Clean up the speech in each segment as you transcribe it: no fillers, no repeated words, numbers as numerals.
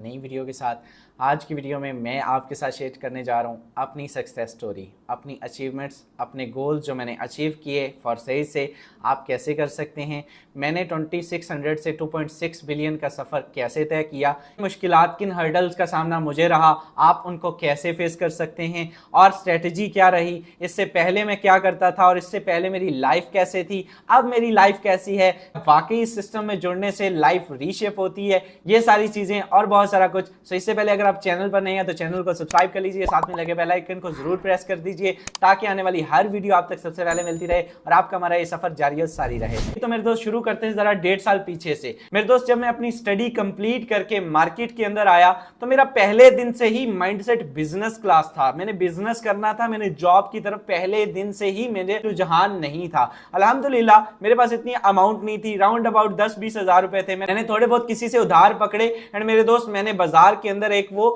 नई वीडियो के साथ। आज की वीडियो में मैं आपके साथ शेयर करने जा रहा हूँ अपनी सक्सेस स्टोरी, अपनी अचीवमेंट्स, अपने गोल्स जो मैंने अचीव किए फॉर सही से आप कैसे कर सकते हैं। मैंने 2600 से 2.6 बिलियन का सफ़र कैसे तय किया, मुश्किलात किन हर्डल्स का सामना मुझे रहा, आप उनको कैसे फेस कर सकते हैं और स्ट्रेटजी क्या रही, इससे पहले मैं क्या करता था और इससे पहले मेरी लाइफ कैसे थी, अब मेरी लाइफ कैसी है, वाकई इस सिस्टम में जुड़ने से लाइफ रीशेप होती है, ये सारी चीज़ें और बहुत सारा कुछ। सो इससे पहले अगर आप चैनल पर नहीं है तो चैनल को सब्सक्राइब कर लीजिए, साथ में लगे बेल आइकन को जरूर प्रेस कर दीजिए ताकि आने वाली हर वीडियो आप तक सबसे पहले मिलती रहे और आपका हमारा ये सफर जारी और सारी रहे। तो मेरे दोस्त शुरू करते हैं जरा 1.5 साल पीछे से। मेरे दोस्त जब मैं अपनी स्टडी कंप्लीट करके मार्केट के अंदर आया तो मेरा पहले दिन से ही माइंडसेट बिजनेस क्लास था, मैंने बिजनेस करना था, मैंने जॉब की तरफ पहले दिन से ही मेरे रुझान नहीं था। अल्हम्दुलिल्लाह मेरे पास इतनी अमाउंट नहीं थी, राउंड अबाउट 10-20 हज़ार रुपए थे। मैंने थोड़े बहुत किसी से उधार पकड़े एंड मेरे दोस्त मैंने बाजार के अंदर एक वो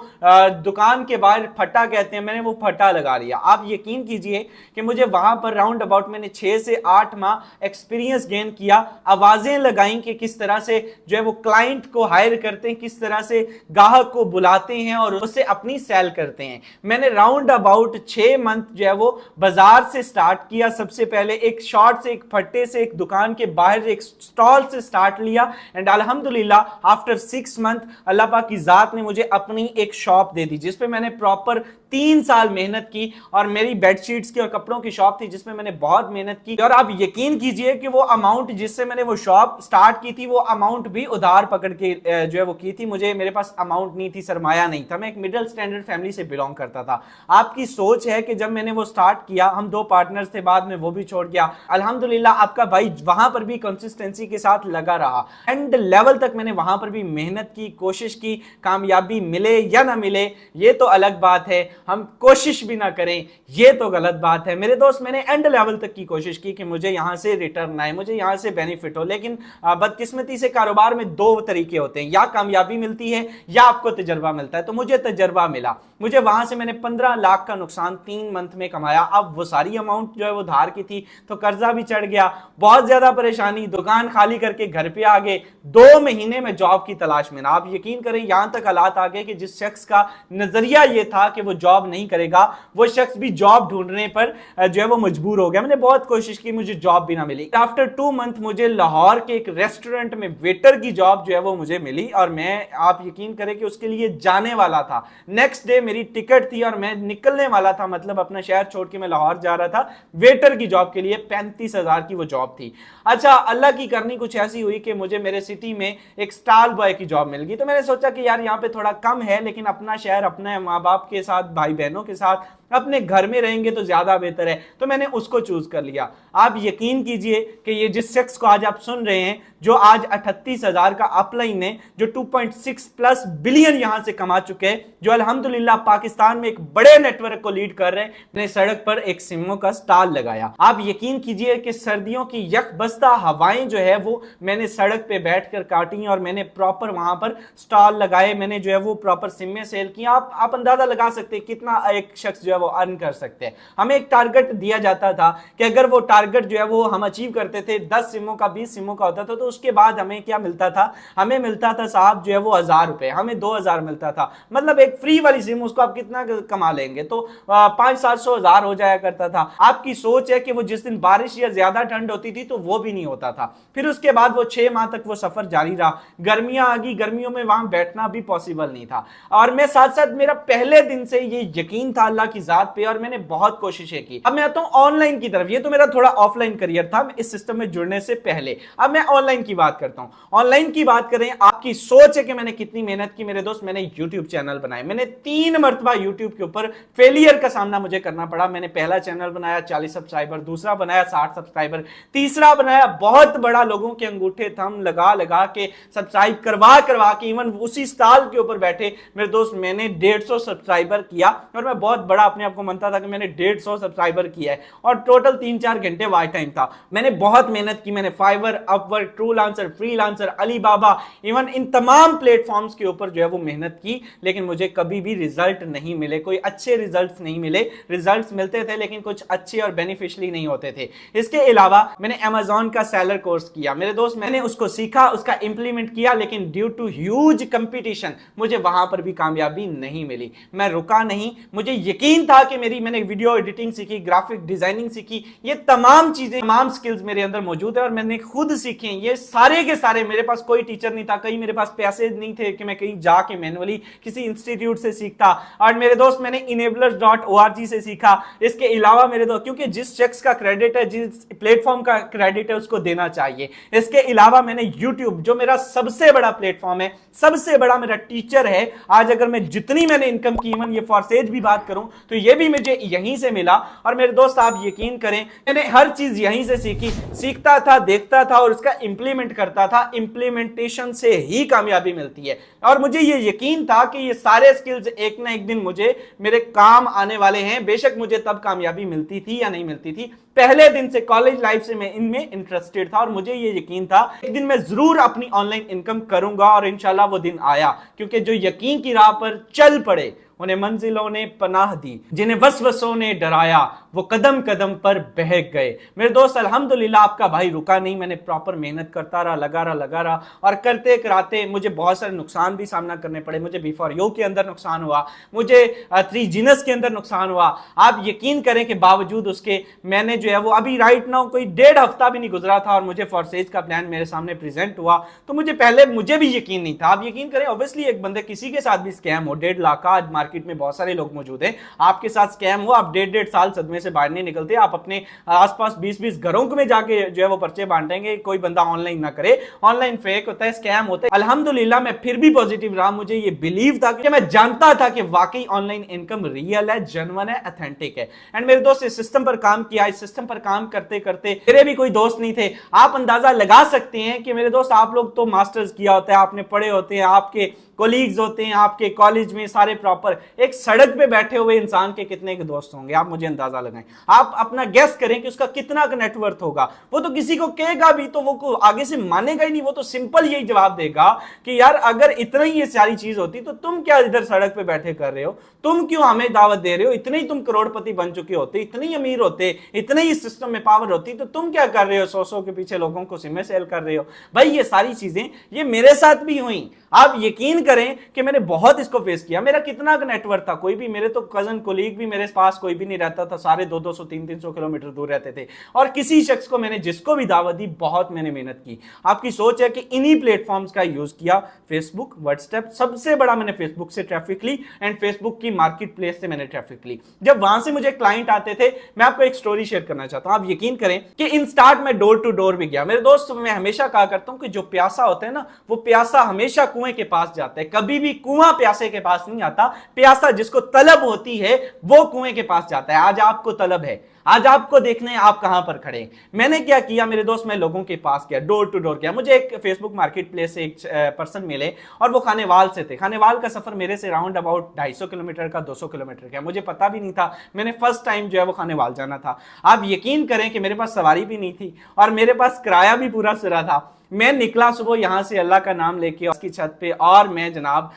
दुकान के बाहर फट्टा कहते हैं, मैंने वो फट्टा लगा लिया। आप यकीन कीजिए कि मुझे वहां पर राउंड अबाउट मैंने 6 से 8 माह एक्सपीरियंस गेन किया, आवाजें लगाई कि किस तरह से जो है वो क्लाइंट को हायर करते हैं, किस तरह से ग्राहक को बुलाते हैं और उससे अपनी सेल करते हैं। मैंने राउंड अबाउट 6 मंथ जो है वो बाजार से स्टार्ट किया। सबसे पहले एक शॉर्ट से, एक फट्टे से, एक दुकान के बाहर एक स्टॉल से स्टार्ट लिया एंड अल्हम्दुलिल्लाह आफ्टर 6 मंथ अल्लाह पाक की जात ने मुझे अपनी एक शॉप दे दी जिसपे मैंने प्रॉपर 3 साल मेहनत की और मेरी बेडशीट्स की और कपड़ों की शॉप थी जिसमें मैंने बहुत मेहनत की। और आप यकीन कीजिए कि वो अमाउंट जिससे मैंने वो शॉप स्टार्ट की थी वो अमाउंट भी उधार पकड़ के जो है वो की थी। मेरे पास अमाउंट नहीं थी, सरमाया नहीं था, मैं एक मिडिल स्टैंडर्ड फैमिली से बिलोंग करता था। आपकी सोच है कि जब मैंने वो स्टार्ट किया, हम 2 पार्टनर्स थे, बाद में वो भी छोड़ गया। अल्हम्दुलिल्लाह आपका भाई वहां पर भी कंसिस्टेंसी के साथ लगा रहा, एंड लेवल तक मैंने वहां पर भी मेहनत की, कोशिश की। कामयाबी मिले या ना मिले ये तो अलग बात है, हम कोशिश भी ना करें ये तो गलत बात है। मेरे दोस्त मैंने एंड लेवल तक की कोशिश की कि मुझे यहां से रिटर्न आए, मुझे यहां से बेनिफिट हो। लेकिन बदकिस्मती से कारोबार में 2 तरीके होते हैं, या कामयाबी मिलती है या आपको तजर्बा मिलता है। तो मुझे तजर्बा मिला, मुझे वहां से मैंने 15 लाख का नुकसान 3 मंथ में कमाया। अब वो सारी अमाउंट जो है वो धार की थी तो कर्जा भी चढ़ गया, बहुत ज्यादा परेशानी, दुकान खाली करके घर पे आ गए। 2 महीने में जॉब की तलाश में ना, आप यकीन करें यहां तक हालात आ गए कि जिस शख्स का नजरिया ये था कि वो जॉब नहीं करेगा वो शख्स भी जॉब ढूंढने पर जो है वो मजबूर हो गया। मैंने बहुत कोशिश की, मुझे जॉब भी ना मिली। आफ्टर 2 मंथ मुझे लाहौर के एक रेस्टोरेंट में वेटर की जॉब जो है वो मुझे मिली और मैं, आप यकीन करें कि उसके लिए जाने वाला था, नेक्स्ट डे मेरी टिकट थी और मैं निकलने वाला था, मतलब अपना शहर छोड़ के मैं लाहौर जा रहा था वेटर की जॉब के लिए। 35,000 की वो जॉब थी। अच्छा, अल्लाह की करनी कुछ ऐसी हुई कि मुझे मेरे सिटी में एक स्टॉल बॉय की जॉब मिल गई। तो मैंने सोचा कि यार यहाँ पे थोड़ा कम है लेकिन अपना शहर, अपने माँ बाप के साथ, भाई बहनों के साथ, अपने घर में रहेंगे तो ज्यादा बेहतर है, तो मैंने उसको चूज कर लिया। आप यकीन कीजिए कि ये जिस शख्स को आज आप सुन रहे हैं जो आज 38,000 का अपलाइन है, जो 2.6+ बिलियन यहां से कमा चुके हैं, जो अल्हम्दुलिल्लाह पाकिस्तान में एक बड़े नेटवर्क को लीड कर रहे हैं, मैंने सड़क पर एक सिमों का स्टॉल लगाया। आप यकीन कीजिए कि सर्दियों की यकबस्ता हवाएं जो है वो मैंने सड़क पे बैठकर काटी और मैंने प्रॉपर वहां पर स्टॉल लगाए, मैंने जो है वो प्रॉपर सिमें सेल किया। आप अंदाजा लगा सकते हैं कितना एक शख्स जो है वो अर्न कर सकते हैं। हमें एक टारगेट दिया जाता था कि अगर वो टारगेट जो है वो हम अचीव करते थे, 10 सिमों का, 20 सिमों का होता था, तो उसके बाद हमें क्या मिलता था, हमें मिलता था साहब जो है वो 1000 रुपए, हमें 2000 मिलता था। मतलब एक फ्री वाली सिम, उसको आप कितना कमा लेंगे, तो 500-700 हज़ार हो जाया करता था। आपकी सोच है कि वो जिस दिन बारिश या ज्यादा ठंड होती थी तो वो भी नहीं होता था। फिर उसके बाद वो 6 माह तक वो सफर जारी रहा। गर्मियां आ गई, गर्मियों में वहां बैठना भी पॉसिबल नहीं था। और मैं साथ साथ, मेरा पहले दिन से ये यकीन था अल्लाह की जात पे और मैंने बहुत कोशिशें की। अब मैं आता हूं ऑनलाइन की तरफ। ये तो मेरा थोड़ा ऑफलाइन करियर था इस सिस्टम में जुड़ने से पहले। अब मैं ऑनलाइन की बात करता हूं। ऑनलाइन की बात करें, आपकी सोच है कि मैंने कितनी मेहनत की मेरे दोस्त। मैंने यूट्यूब चैनल बनाए, मैंने 3 मरतबा यूट्यूब के ऊपर फेलियर का सामना मुझे करना पड़ा। मैंने पहला चैनल बनाया 40 सब्सक्राइबर, दूसरा बनाया 60 सब्सक्राइबर, तीसरा बनाया बहुत बड़ा, लोगों के अंगूठे थंब लगा लगा के, सब्सक्राइब करवा करवा के, इवन उसी स्टॉल के ऊपर बैठे मेरे दोस्त मैंने 150 सब्सक्राइबर किया। और मैं बहुत बड़ा अपने आप को मानता था कि मैंने 150 सब्सक्राइबर किया है और टोटल 3-4 घंटे वाच टाइम था। मैंने बहुत मेहनत की, मैंने Fiverr, Upwork, Truelancer, freelancer, Alibaba, even इन तमाम प्लेटफॉर्म्स के ऊपर जो है वो मेहनत की, लेकिन मुझे कभी भी रिजल्ट नहीं मिले, कोई अच्छे रिजल्ट्स नहीं मिले। रिजल्ट्स मिलते थे लेकिन कुछ अच्छे और बेनिफिशियली नहीं होते थे। इसके अलावा मैंने अमेज़न का सेलर कोर्स किया, मेरे दोस्त, मैंने उसको सीखा, उसका इंप्लीमेंट किया, लेकिन ड्यू टू ह्यूज कंपटीशन मुझे वहां पर भी कामयाबी नहीं मिली। मैं रुका नहीं, मुझे यकीन था कि मैंने वीडियो एडिटिंग सीखी, ग्राफिक डिजाइनिंग सीखी, ये तमाम चीजें, तमाम स्किल्स मेरे अंदर मौजूद है और मैंने खुद सीखे। ये सारे के सारे, मेरे पास कोई टीचर नहीं था, कहीं मेरे पास पैसे नहीं थे कि मैं कहीं जाके मैनुअली किसी इंस्टीट्यूट से सीखता। और मेरे दोस्त, मैंने enablers.org से सीखा। इसके अलावा मेरे दोस्त, क्योंकि जिस शख्स का क्रेडिट है, जिस प्लेटफॉर्म का क्रेडिट है, उसको देना चाहिए। इसके अलावा मैंने YouTube, जो मेरा सबसे बड़ा प्लेटफॉर्म है, सबसे बड़ा मेरा टीचर है, आज अगर मैं जितनी मैंने इनकम की, इवन ये फॉरसेज भी बात करूं तो ये भी मुझे यहीं से मिला। और मेरे दोस्त, आप यकीन करें, मैंने हर चीज यहीं से सीखी, सीखता था, देखता था और उसका इंप्लीमेंट करता था। इंप्लीमेंटेशन से ही कामयाबी मिलती है और मुझे ये यकीन था कि ये सारे स्किल्स एक ना एक दिन मुझे मेरे काम आने वाले हैं। बेशक मुझे तब कामयाबी मिलती थी या नहीं मिलती थी, पहले दिन से, कॉलेज लाइफ से मैं इनमें इंटरेस्टेड था और मुझे ये यकीन था एक दिन मैं जरूर अपनी ऑनलाइन इनकम करूंगा। और इंशाल्लाह वो दिन आया, क्योंकि जो यकीन की राह पर चल पड़े उन्हें मंजिलों ने पनाह दी, जिन्हें वसवसों ने डराया वो कदम कदम पर बहक गए। मेरे दोस्त, अल्हम्दुलिल्लाह आपका भाई रुका नहीं, मैंने प्रॉपर मेहनत करता रहा, लगा रहा और करते कराते मुझे बहुत सारे नुकसान भी सामना करने पड़े। मुझे B4U के अंदर नुकसान हुआ, मुझे 3 जीनस के अंदर नुकसान हुआ। आप यकीन करें कि बावजूद उसके मैंने जो है वो अभी राइट नाउ कोई 1.5 हफ्ता भी नहीं गुजरा था और मुझे फॉरसेज का प्लान मेरे सामने प्रेजेंट हुआ, तो मुझे भी यकीन नहीं था। आप यकीन करें, ऑब्वियसली एक बंदे किसी के साथ भी स्कैम हो, 1.5 लाख का, आज मार्केट में बहुत सारे लोग मौजूद हैं, आपके साथ स्कैम हो, आप 1.5 साल सदमे से बाहर नहीं निकलते, आप अपने आसपास 20-20 घरों में जाके जो है वो पर्चे बांटेंगे, कोई बंदा ऑनलाइन ना करे। ऑनलाइन फेक होता है, स्कैम होता है। अल्हम्दुलिल्लाह मैं फिर भी पॉजिटिव रहा, मुझे ये बिलीव था कि मैं जानता था कि वाकई ऑनलाइन इनकम रियल है, जेन्युइन है, ऑथेंटिक है। एंड मेरे दोस्त, इस सिस्टम पर काम किया, इस सिस्टम पर काम करते करते मेरे भी कोई दोस्त नहीं थे। आप अंदाजा लगा सकते हैं कि मेरे दोस्त, आप लोग तो मास्टर्स किया होता है, आपने पढ़े होते हैं, आपके कोलीग्स होते हैं आपके कॉलेज में सारे प्रॉपर, एक सड़क पे बैठे हुए इंसान के कितने के दोस्त होंगे, आप मुझे अंदाजा लगाएं। आप अपना गेस करें कि उसका कितना का नेटवर्थ होगा। वो तो किसी को कहेगा भी तो वो आगे से मानेगा ही नहीं, वो तो सिंपल यही जवाब देगा कि यार अगर इतना ही ये सारी चीज होती तो तुम क्या इधर सड़क पे बैठे कर रहे हो, तुम क्यों हमें दावत दे रहे हो, इतने ही तुम करोड़पति बन चुके होते, इतने ही अमीर होते, इतने ही सिस्टम में पावर होती, तो तुम क्या कर रहे हो, 100 के पीछे लोगों को सिमें सेल कर रहे हो। भाई ये सारी चीजें ये मेरे साथ भी हुई। आप यकीन करें कि मैंने बहुत इसको फेस किया। मेरा कितना नेटवर्क था, कोई भी, मेरे तो कजन कोलीग भी मेरे पास कोई भी नहीं रहता था, सारे 200 300 किलोमीटर दूर रहते थे। और किसी शख्स को मैंने जिसको भी दावत दी, बहुत मैंने मेहनत की। आपकी सोच है कि इन्हीं प्लेटफॉर्म्स का यूज किया, फेसबुक, व्हाट्सएप, सबसे बड़ा मैंने फेसबुक से ट्रैफिक ली एंड फेसबुक की मार्केट प्लेस से मैंने ट्रैफिक ली। जब वहां से मुझे क्लाइंट आते थे, मैं आपको एक स्टोरी शेयर करना चाहता हूं। आप यकीन करें कि इन स्टार्ट में डोर टू डोर भी गया। मेरे दोस्त, मैं हमेशा कहा करता हूं कि जो प्यासा होता है ना, वो प्यासा हमेशा कुएं के पास जाता है, कभी भी कुआं प्यासे के पास नहीं आता। प्यासा जिसको तलब होती है वो कुएं के पास जाता है। आज आपको तलब है, आज आपको देखना है आप कहां पर खड़े। मैंने क्या किया मेरे दोस्त, मैं लोगों के पास गया, डोर टू डोर गया। मुझे एक फेसबुक मार्केट प्लेस से एक पर्सन मिले और वो खानेवाल से थे। खानेवाल का सफर मेरे से राउंड अबाउट 250 किलोमीटर का, 200 किलोमीटर का, मुझे पता भी नहीं था। मैंने फर्स्ट टाइम जो है वो खानेवाल जाना था। आप यकीन करें कि मेरे पास सवारी भी नहीं थी और मेरे पास किराया भी पूरा सिरा था। मैं निकला सुबह यहां से अल्लाह का नाम लेके उसकी छत पे, और मैं जनाब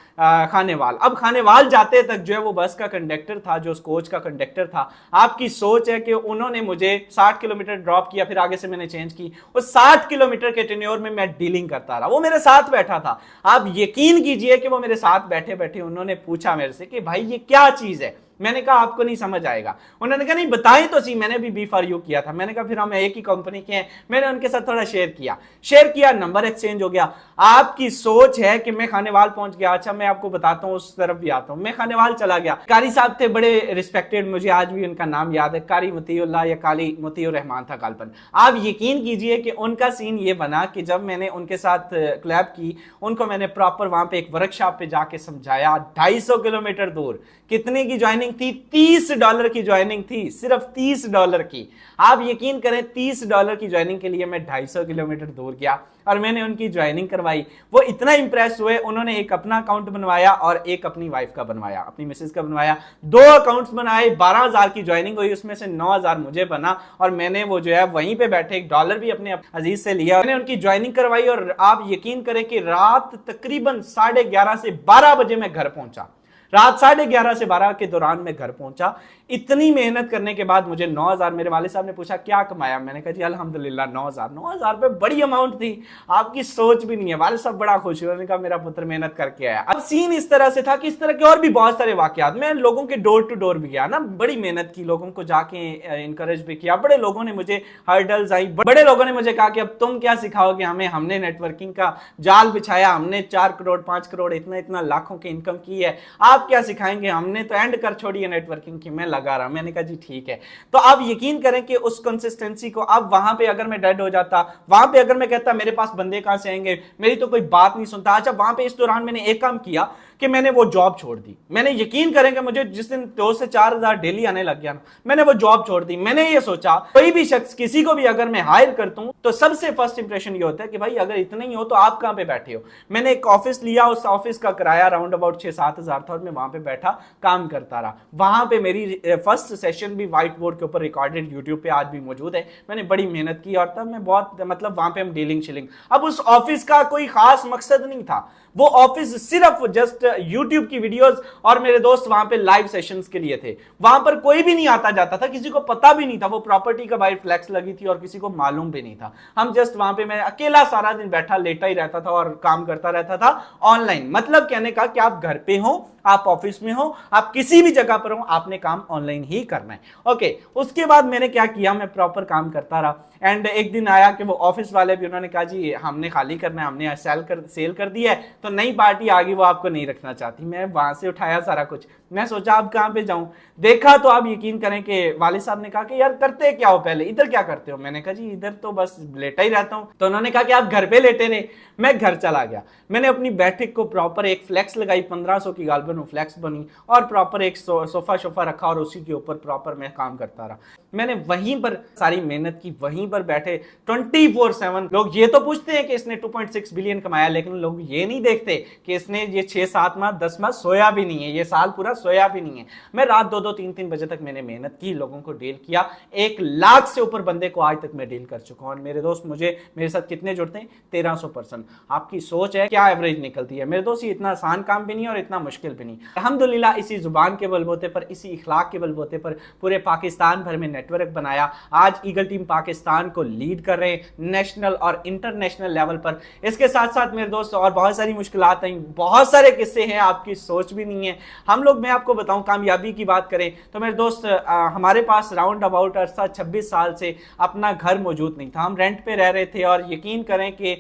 खानेवाल। अब खानेवाल जाते तक जो है वो बस का कंडक्टर था, जो उस कोच का कंडक्टर था, आपकी सोच है कि उन्होंने मुझे 60 किलोमीटर ड्रॉप किया, फिर आगे से मैंने चेंज की। उस 60 किलोमीटर के टेन्योर में मैं डीलिंग करता रहा। वो मेरे साथ बैठा था। आप यकीन कीजिए कि वो मेरे साथ बैठे बैठे उन्होंने पूछा मेरे से कि भाई ये क्या चीज है। मैंने कहा आपको नहीं समझ आएगा। उन्होंने कहा नहीं बताएं तो सी, मैंने भी B4U किया था। मैंने कहा फिर हम एक ही कंपनी के हैं। मैंने उनके साथ थोड़ा शेयर किया, नंबर एक्सचेंज हो गया। आपकी सोच है कि मैं खानेवाल पहुंच गया। अच्छा मैं आपको बताता हूं, उस तरफ भी आता हूं। मैं खानेवाल चला गया। कारी साहब थे, बड़े रिस्पेक्टेड, मुझे आज भी उनका नाम याद है, कारी मोतीउल्लाह या काली मोतीउर रहमान था गालपन। आप यकीन कीजिए कि उनका सीन ये बना कि जब मैंने उनके साथ क्लैब की, उनको मैंने प्रॉपर वहां पे एक वर्कशॉप पे जाके समझाया, 250 किलोमीटर दूर। कितने की ज्वाइनिंग ज्वाइनिंग थी $30 की ज्वाइनिंग थी, सिर्फ $30 की। आप यकीन करें $30 की ज्वाइनिंग के लिए मैं 250 किलोमीटर दूर गया और मैंने उनकी ज्वाइनिंग करवाई। वो इतना इंप्रेस हुए, उन्होंने एक अपना अकाउंट बनवाया और एक अपनी वाइफ का बनवाया, अपनी मिसेज का बनवाया। 2 अकाउंट्स बनाए, 12,000 की ज्वाइनिंग हुई, उसमें से 9,000 मुझे बना और मैंने वो जो है वहीं पे बैठे $1 भी अपने अजीज से लिया, मैंने उनकी ज्वाइनिंग करवाई। और आप यकीन करें कि रात तकरीबन 11:30 से 12 बजे मैं घर पहुंचा। रात 11:30 से 12 के दौरान मैं घर पहुंचा। इतनी मेहनत करने के बाद मुझे 9,000, मेरे वाले साहब ने पूछा क्या कमाया, मैंने कहा जी अल्हम्दुलिल्लाह 9,000 रुपए बड़ी अमाउंट थी, आपकी सोच भी नहीं है। वाले साहब बड़ा खुश हुए, उन्होंने कहा मेरा पुत्र मेहनत करके आया। अब सीन इस तरह से था कि इस तरह के और भी बहुत सारे वाकयात, मैं लोगों के डोर टू डोर भी गया ना, बड़ी मेहनत की, लोगों को जाके इंकरेज भी किया। बड़े लोगों ने मुझे हर्डल्स आई, बड़े लोगों ने मुझे कहा कि अब तुम क्या सिखाओगे हमें, हमने नेटवर्किंग का जाल बिछाया, हमने 4 करोड़ 5 करोड़ इतना लाखों की इनकम की है, आप क्या सिखाएंगे, हमने तो एंड कर छोड़ी है नेटवर्किंग की। मैं लगा रहा, मैंने कहा जी ठीक है। तो आप यकीन करें कि उस कंसिस्टेंसी को, अब वहां पे अगर मैं डेड हो जाता, वहां पे अगर मैं कहता मेरे पास बंदे कहां से आएंगे, मेरी तो कोई बात नहीं सुनता। अच्छा, वहां पे इस दौरान मैंने एक काम किया कि मैंने वो जॉब छोड़ दी। मैंने यकीन करेंगे मुझे जिस दिन 2 से 4,000 डेली आने लग गया ना, मैंने वो जॉब छोड़ दी। मैंने ये सोचा कोई भी शख्स किसी को भी अगर मैं हायर करता हूं तो सबसे फर्स्ट इंप्रेशन ये होता है कि भाई अगर इतना ही हो तो आप कहां पे बैठे हो। मैंने एक ऑफिस लिया, उस ऑफिस का किराया अराउंड अबाउट 6-7 हज़ार था और मैं वहां पे बैठा काम करता रहा। वहां पे मेरी फर्स्ट सेशन भी व्हाइट बोर्ड के ऊपर रिकॉर्डेड यूट्यूब पे आज भी मौजूद है। मैंने बड़ी मेहनत की और तब मैं बहुत वहां पे हम डीलिंग शिलिंग। अब उस ऑफिस का कोई खास मकसद नहीं था, वो ऑफिस सिर्फ जस्ट यूट्यूब की वीडियोस और मेरे दोस्त वहां पे लाइव सेशंस के लिए थे। वहां पर कोई भी नहीं आता जाता था, किसी को पता भी नहीं था वो प्रॉपर्टी का बाहर फ्लैक्स लगी थी और किसी को मालूम भी नहीं था। हम जस्ट वहां पे, मैं अकेला सारा दिन बैठा लेटा ही रहता था और काम करता रहता था ऑनलाइन। मतलब कहने का कि आप घर पे हो, आप ऑफिस में हो, आप किसी भी जगह पर हो, आपने काम ऑनलाइन ही करना है। ओके, उसके बाद मैंने क्या किया, मैं प्रॉपर काम करता रहा। एंड एक दिन आया कि वो ऑफिस वाले भी, उन्होंने कहा जी हमने खाली करना है, हमने सेल कर दिया है, तो नई पार्टी आ गई, वो आपको नहीं रखना चाहती। मैं वहां से उठाया सारा कुछ, मैं सोचा अब कहां पे जाऊं। देखा तो आप यकीन करें कि वाले साहब ने कहा कि यार करते क्या हो पहले, इधर क्या करते हो। मैंने कहा जी इधर तो बस लेटा ही रहता हूं। तो उन्होंने कहा कि आप घर पे लेटे रहे। मैं घर चला गया, मैंने अपनी बैठक को प्रॉपर एक फ्लैक्स लगाई, 1500 की गालबन फ्लैक्स बनी और प्रॉपर एक सोफा रखा और उसी के ऊपर प्रॉपर मैं काम करता रहा। मैंने वहीं पर सारी मेहनत की, वहीं पर बैठे 24/7। लोग ये तो पूछते हैं कि इसने 2.6 बिलियन कमाया, लेकिन लोग ये नहीं देखते कि इसने ये 6-7 माह 10 माह सोया भी नहीं है, ये साल पूरा सोया भी नहीं है। मैं रात 2-2 3-3 बजे तक मैंने मेहनत की, लोगों को डील किया। 1 लाख से ऊपर बंदे को आज तक मैं डील कर चुका हूं। और मेरे दोस्त मेरे साथ कितने जुड़ते हैं, 1300%। आपकी सोच है क्या एवरेज निकलती है मेरे दोस्त। ये इतना आसान काम भी नहीं है और इतना मुश्किल भी नहीं। अल्हम्दुलिल्लाह इसी जुबान के बलबूते पर, इसी इखलाक के बलबूते पर पूरे पाकिस्तान भर में नेटवर्क बनाया। आज ईगल टीम पाकिस्तान को लीड कर रहे हैं नेशनल और इंटरनेशनल लेवल पर। इसके साथ साथ मेरे दोस्त और बहुत सारी मुश्किलात आई, बहुत सारे किस्से हैं, आपकी सोच भी नहीं है। हम लोग, मैं आपको बताऊं, कामयाबी की बात करें तो मेरे दोस्त हमारे पास राउंड अबाउट अरसा 26 साल से अपना घर मौजूद नहीं था। हम रेंट पे रह रहे थे और यकीन करें कि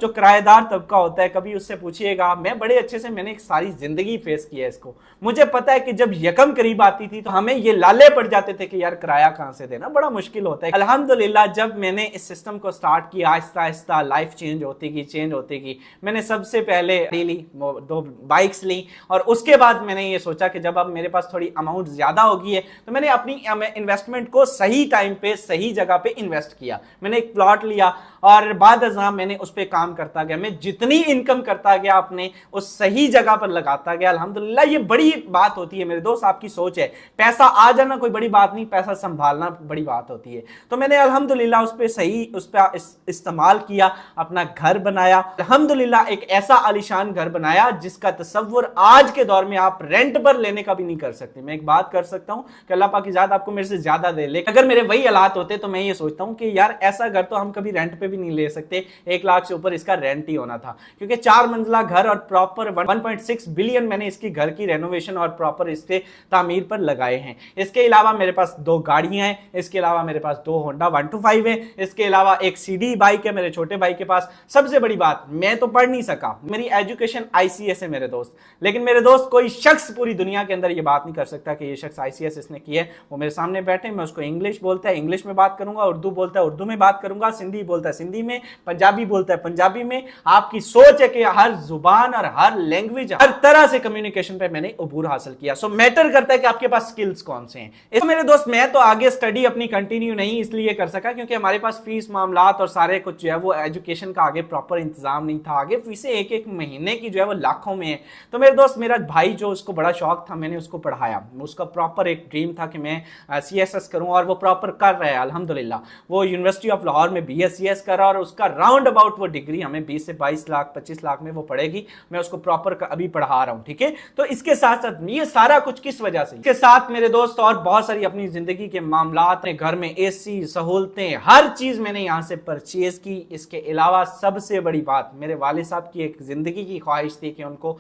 जो किराएदार तबका होता है, कभी उससे पूछिएगा, मैं बड़े अच्छे से, मैंने एक सारी जिंदगी फेस किया है इसको। मुझे पता है कि जब यकम करीब आती थी तो हमें ये लाले पड़ जाते थे कि यार किराया कहां से देना, बड़ा मुश्किल होता है। अल्हम्दुलिल्लाह जब मैंने इस सिस्टम को स्टार्ट किया, आहिस्ता आहिस्ता लाइफ चेंज होती गई। मैंने सबसे पहले 2 बाइक्स ली और उसके बाद मैंने ये सोचा कि जब अब मेरे पास थोड़ी अमाउंट ज्यादा होगी है तो मैंने अपनी इन्वेस्टमेंट को सही टाइम पे सही जगह पे इन्वेस्ट किया। मैंने एक प्लॉट लिया और बाद अज़ां मैंने उस पर काम करता गया। मैं जितनी इनकम करता गया अपने उस सही जगह पर लगाता गया। अल्हम्दुलिल्लाह ये बड़ी बात होती है मेरे दोस्त, आपकी सोच है। पैसा आ जाना कोई बड़ी बात नहीं, पैसा संभालना बड़ी बात होती है। तो मैंने अल्हम्दुलिल्लाह उस पर इस्तेमाल किया, अपना घर बनाया। अल्हम्दुलिल्लाह एक ऐसा आलीशान घर बनाया जिसका तसव्वुर आज के दौर में आप रेंट पर लेने का भी नहीं कर सकते। मैं एक बात कर सकता हूं कि अल्लाह पाक की ज़ात आपको मेरे से ज्यादा दे, लेकिन अगर मेरे वही हालात होते तो मैं ये सोचता हूं कि यार ऐसा घर तो हम कभी रेंट पे भी नहीं ले सकते। 1 लाख से ऊपर इसका रेंट ही होना था, क्योंकि 4 मंजिला घर और प्रॉपर 1.6 बिलियन मैंने इसकी घर की रेनोवेशन और प्रॉपर इसके तामीर पर लगाए हैं। इसके अलावा मेरे पास 2 गाड़ियां हैं, इसके अलावा मेरे पास 2 होंडा 125 है, इसके अलावा एक सीडी बाइक है मेरे छोटे भाई के पास। सबसे बड़ी बात, मैं तो पढ़ नहीं सका, मेरी एजुकेशन ICS है मेरे दोस्त, लेकिन मेरे दोस्त कोई शख्स पूरी दुनिया के अंदर ये बात नहीं कर सकता कि ये शख्स ICS इसने की है। वो मेरे सामने बैठे, मैं उसको इंग्लिश बोलता है इंग्लिश में बात करूंगा, उर्दू बोलता है उर्दू में बात करूंगा, सिंधी बोलता है सिंधी में, पंजाबी बोलता है पंजाबी में। आपकी सोच है कि हर जुबान और हर लैंग्वेज, हर तरह से कम्युनिकेशन पे मैंने अबूर हासिल किया। सो मैटर करता है कि आपके पास स्किल्स कौन से हैं। इसमें मेरे दोस्त मैं तो आगे स्टडी अपनी कंटिन्यू नहीं इसलिए कर सका क्योंकि हमारे पास फीस मामलात और सारे कुछ जो है वो एजुकेशन का आगे प्रॉपर इंतजाम नहीं था। आगे फीसें एक एक महीने की जो है वो लाखों में है। तो मेरे दोस्त मेरा भाई जो उसको बड़ा शौक था, मैंने उसको पढ़ाया। उसका प्रॉपर एक ड्रीम था कि मैं CSS करूं और वो प्रॉपर कर रहा है अल्हम्दुलिल्लाह। वो यूनिवर्सिटी ऑफ लाहौर में BScs कर रहा और उसका राउंड अबाउट वो डिग्री हमें 20 से 22 लाख 25 लाख में वो पड़ेगी। मैं उसको प्रॉपर अभी पढ़ा रहा हूं, ठीक है। तो इसके साथ साथ ये सारा कुछ किस वजह से, इसके साथ मेरे दोस्त और बहुत सारी अपनी जिंदगी के मामलात, घर में AC सहूलतें, हर चीज मैंने यहां से परचेज की। इसके अलावा सबसे बड़ी बात, मेरे वालिद साहब की एक जिंदगी की ख्वाहिश थी कि उनको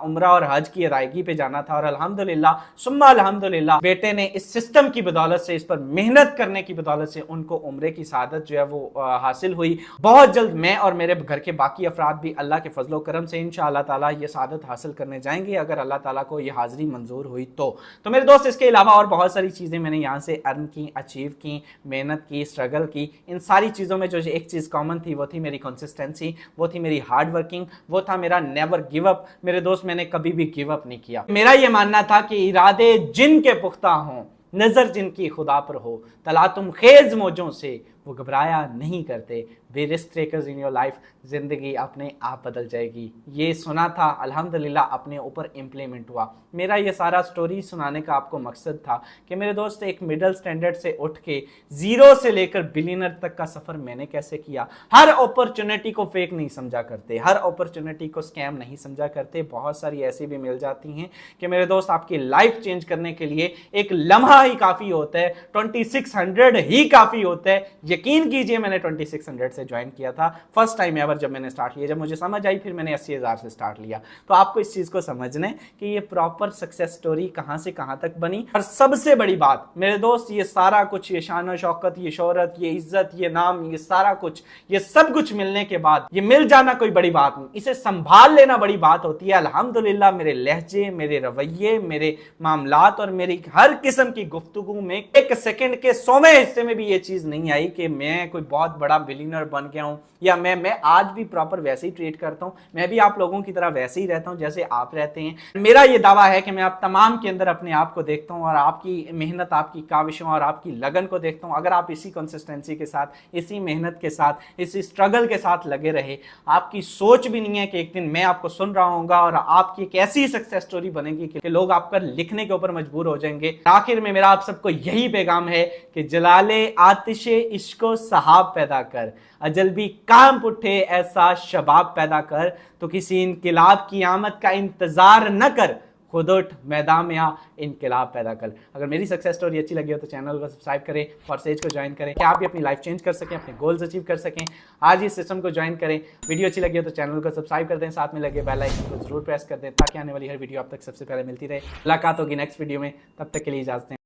उम्रा और हज की अदायगी पे जाना था और अल्हम्दुलिल्लाह सुम्मा अल्हम्दुलिल्लाह बेटे ने इस सिस्टम की बदौलत से, इस पर मेहनत करने की बदौलत से उनको उम्रे की सादत जो है वो हासिल हुई। बहुत जल्द मैं और मेरे घर के बाकी अफराद भी अल्लाह के फजलो करम से इंशाअल्लाह ताला ये सादत हासिल करने जाएंगे, अगर अल्लाह ताला को ये हाजिरी मंजूर हुई तो मेरे दोस्त इसके अलावा और बहुत सारी चीज़ें मैंने यहाँ से अर्न की, अचीव की, मेहनत की, स्ट्रगल की। इन सारी चीज़ों में जो एक चीज़ कॉमन थी वो थी मेरी कंसिस्टेंसी, वो थी मेरी हार्ड वर्किंग, वो था मेरा नेवर गिव अप। मेरे दोस्त मैंने कभी भी गिव अप नहीं किया। मेरा ये मानना था कि इरादे जिनके पुख्ता हों, नजर जिनकी खुदा पर हो, तला तुम खेज मौजों से वो घबराया नहीं करते। Be risk takers in your life, जिंदगी अपने आप बदल जाएगी। ये सुना था, अल्हम्दुलिल्लाह अपने ऊपर इम्प्लीमेंट हुआ। मेरा ये सारा स्टोरी सुनाने का आपको मकसद था कि मेरे दोस्त एक मिडिल स्टैंडर्ड से उठ के जीरो से लेकर बिलियनर तक का सफर मैंने कैसे किया। हर अपॉर्चुनिटी को फेक नहीं समझा करते, हर अपॉर्चुनिटी को स्कैम नहीं समझा करते। बहुत सारी ऐसी भी मिल जाती हैं कि मेरे दोस्त आपकी लाइफ चेंज करने के लिए एक लम्हा ही काफी होता है, 2600 ही काफी होता है। यकीन कीजिए मैंने 2600 से ज्वाइन किया था फर्स्ट टाइम एवर जब मैंने स्टार्ट किया। जब मुझे समझ आई फिर मैंने 80,000 से स्टार्ट लिया। तो आपको इस चीज को समझना है कि ये प्रॉपर सक्सेस स्टोरी कहां से कहां तक बनी। और सबसे बड़ी बात मेरे दोस्त, ये सारा कुछ, ये शान और शौकत, ये शोहरत, ये इज्जत, ये नाम, ये सारा कुछ, ये सब कुछ मिलने के बाद, ये मिल जाना कोई बड़ी बात नहीं, इसे संभाल लेना बड़ी बात होती है। अल्हम्दुलिल्लाह मेरे लहजे, मेरे रवैये, मेरे मामलात और मेरी हर किस्म की गुफ्तगू में एक सेकंड के 100वें हिस्से में भी ये चीज नहीं आई कि मैं कोई बहुत बड़ा बिलियनर बन गया हूं, या मैं आज भी प्रॉपर वैसे ही ट्रीट करता हूं। मैं भी आप लोगों की तरह वैसे ही रहता हूं जैसे आप रहते हैं। मेरा ये दावा है कि मैं आप तमाम के अंदर अपने आप को देखता हूं और आपकी मेहनत, आपकी काविशों और आपकी लगन को देखता हूं। अगर आप इसी कंसिस्टेंसी के साथ, इसी मेहनत के साथ, इसी स्ट्रगल के साथ लगे रहे, आपकी सोच भी नहीं है कि एक दिन मैं आपको सुन रहा हूंगा और आपकी एक ऐसी सक्सेस स्टोरी बनेगी कि लोग आपका लिखने के ऊपर मजबूर हो जाएंगे। आखिर में मेरा आप सबको यही पैगाम है कि जलाले आतिशे इश्को सहाब पैदा कर, अजल भी काम उठे ऐसा शबाब पैदा कर, तो किसी इनकिलाब की आमद का इंतजार न कर, खुद उठ मैदान में आ इनकिलाब पैदा कर। अगर मेरी सक्सेस स्टोरी अच्छी लगी हो तो चैनल को सब्सक्राइब करें, फॉरसेज को ज्वाइन करें, क्या आप भी अपनी लाइफ चेंज कर सकें, अपने गोल्स अचीव कर सकें। आज ही सिस्टम को ज्वाइन करें। वीडियो अच्छी लगी हो तो चैनल को सब्सक्राइब कर दें, साथ में लगे बेल आइकन को जरूर प्रेस कर दें ताकि आने वाली हर वीडियो आप तक सबसे पहले मिलती रहे। मुलाकात होगी नेक्स्ट वीडियो में, तब तक के लिए इजाजत दें।